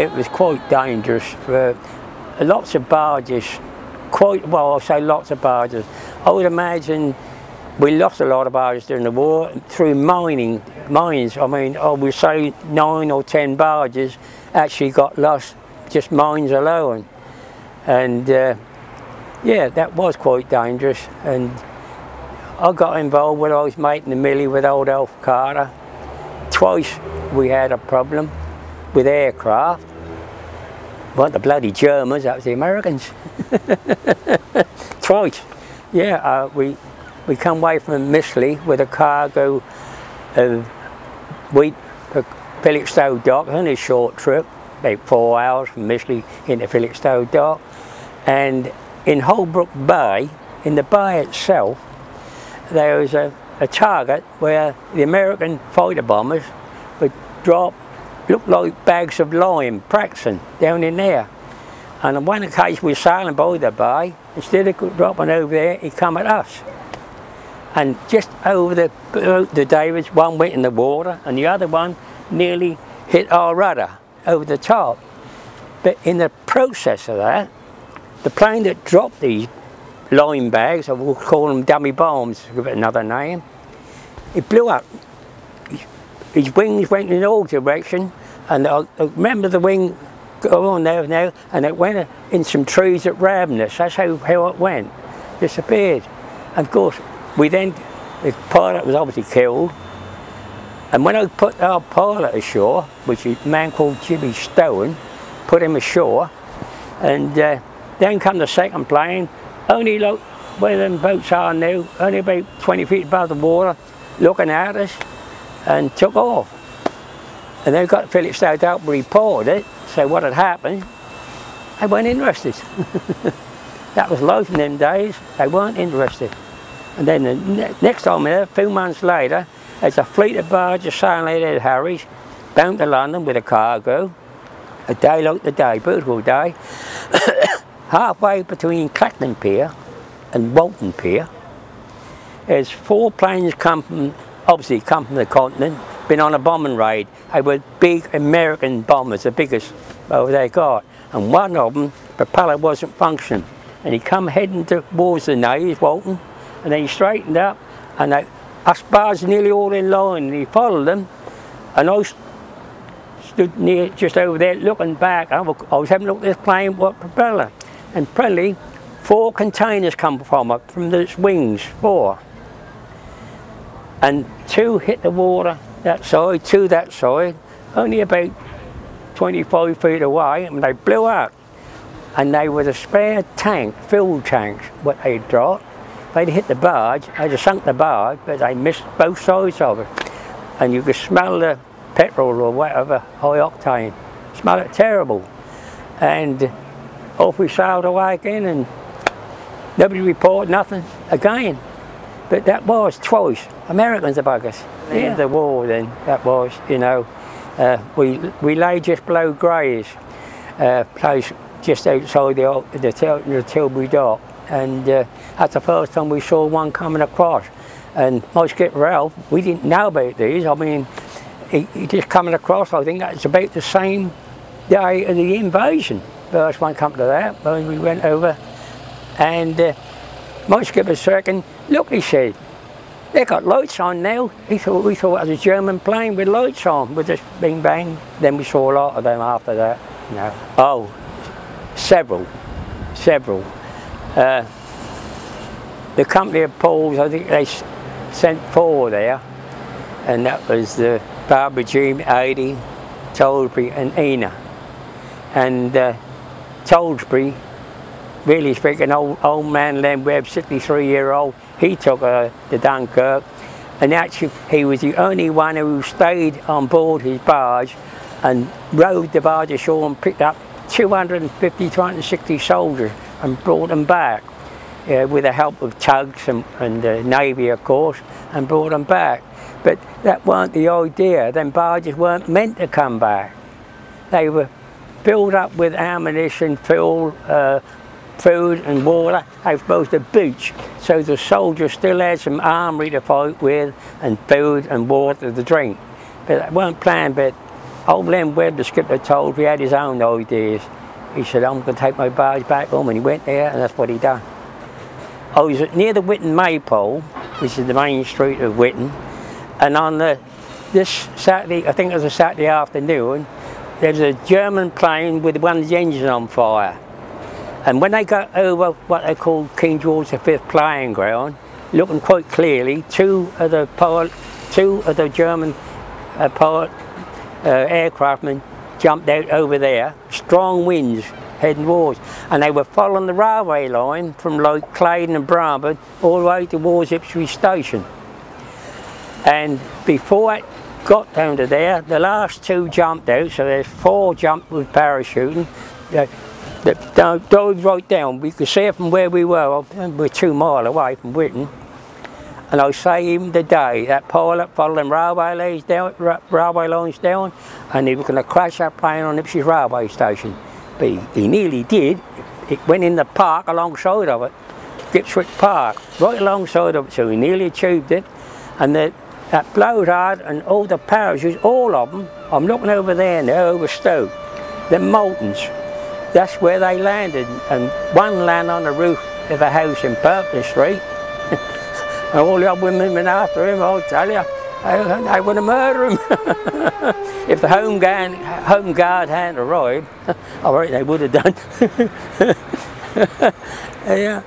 it was quite dangerous for lots of barges. Quite well, I'll say lots of barges. I would imagine we lost a lot of barges during the war through mines. I mean, I would say 9 or 10 barges actually got lost, just mines alone. And yeah, that was quite dangerous. And I got involved when I was mating the Millie with old Alf Carter. Twice we had a problem with aircraft. It wasn't the bloody Germans, that was the Americans. Twice. Yeah, we come away from Mistley with a cargo of wheat for Felixstowe Dock, only a short trip, about 4 hours from Mistley into Felixstowe Dock. And in Holbrook Bay, in the bay itself, there was a target where the American fighter bombers would drop, looked like bags of lime, Praxon, down in there. And on one occasion we were sailing by the bay, instead of dropping over there, he come at us. And just over the Davids, one went in the water and the other one nearly hit our rudder over the top. But in the process of that, the plane that dropped these lime bags, I will call them dummy bombs, to give it another name, it blew up. His wings went in all directions, and I remember the wing go on there now, and it went in some trees at Rabness. That's how it went, disappeared. And of course, the pilot was obviously killed, and when I put our pilot ashore, which is a man called Jimmy Stone, put him ashore, and then come the second plane, only like where them boats are now, only about 20 feet above the water, looking at us, and took off. And then got Felixstowe Dock, reported it, so what had happened. They weren't interested. That was life in them days, they weren't interested. And then the next time there, a few months later, there's a fleet of barges sailing out of Harwich, bound to London with a cargo. A day like the day, beautiful day. Halfway between Clacton Pier and Walton Pier, there's 4 planes obviously come from the continent, been on a bombing raid. They were big American bombers, the biggest they got. And one of them, propeller wasn't functioning. And he come heading towards the nave, Walton, and then he straightened up, and us barges nearly all in line, and he followed them, and I stood near, just over there, looking back. I was having a look at this plane, what propeller, and presently 4 containers come from its wings, 4. And 2 hit the water that side, 2 that side, only about 25 feet away, and they blew up. And they were the spare tank, fuel tanks, what they'd dropped. They'd hit the barge, they'd have sunk the barge, but they missed both sides of it. And you could smell the petrol or whatever, high octane. Smell it terrible. And off we sailed away again, and nobody reported nothing again. But that was twice. Americans above us. The end of the war then, that was, you know. We lay just below Gray's, place just outside the Tilbury Dock. And that's the first time we saw one coming across. And my skipper Ralph, we didn't know about these. I mean, he just coming across, I think that's about the same day of the invasion. First one come to that, when we went over. And my skipper second, look, he said, they got lights on now. We thought it was a German plane with lights on, with this bing bang. Then we saw a lot of them after that. You know. Oh, several. The company of Paul's, I think they sent 4 there, and that was the Barbara Jean, Ady, Tollesbury and Ena. And Tollesbury, really speaking, old man Len Webb, 63-year-old, he took to Dunkirk, and actually he was the only one who stayed on board his barge and rowed the barge ashore and picked up 250, 260 soldiers and brought them back with the help of tugs and the Navy, of course, and brought them back. But that weren't the idea. Them barges weren't meant to come back. They were filled up with ammunition, fuel, food and water. They were supposed to beach, so the soldiers still had some armoury to fight with and food and water to drink. But they weren't planned, but Old Len Webb, the skipper, told me he had his own ideas. He said, I'm going to take my barge back home, and he went there, and that's what he done. I was near the Witton Maypole, which is the main street of Witton, and on this Saturday, I think it was a Saturday afternoon, there was a German plane with one of the engines on fire. And when they got over what they called King George V playing ground, looking quite clearly, two of the German aircraftmen jumped out over there, strong winds heading towards, and they were following the railway line from like Claydon and Bramford all the way towards Ipswich Station. And before it got down to there, the last two jumped out, so there's 4 jumped with parachuting. They dove right down. We could see it from where we were. We're 2 miles away from Witton. And I say even today, that pilot followed them railway lines down, and he was going to crash that plane on Ipswich railway station. But he nearly did. It went in the park alongside of it, Ipswich Park, right alongside of it, so he nearly achieved it. And that blowed hard, and all the parachutes, all of them, I'm looking over there now, over Stoke, they're Moultons. That's where they landed, and one landed on the roof of a house in Perkins Street. And all the other women went after him, I'll tell you. They want to murder him. If the home guard hadn't arrived, I reckon they would have done. Yeah.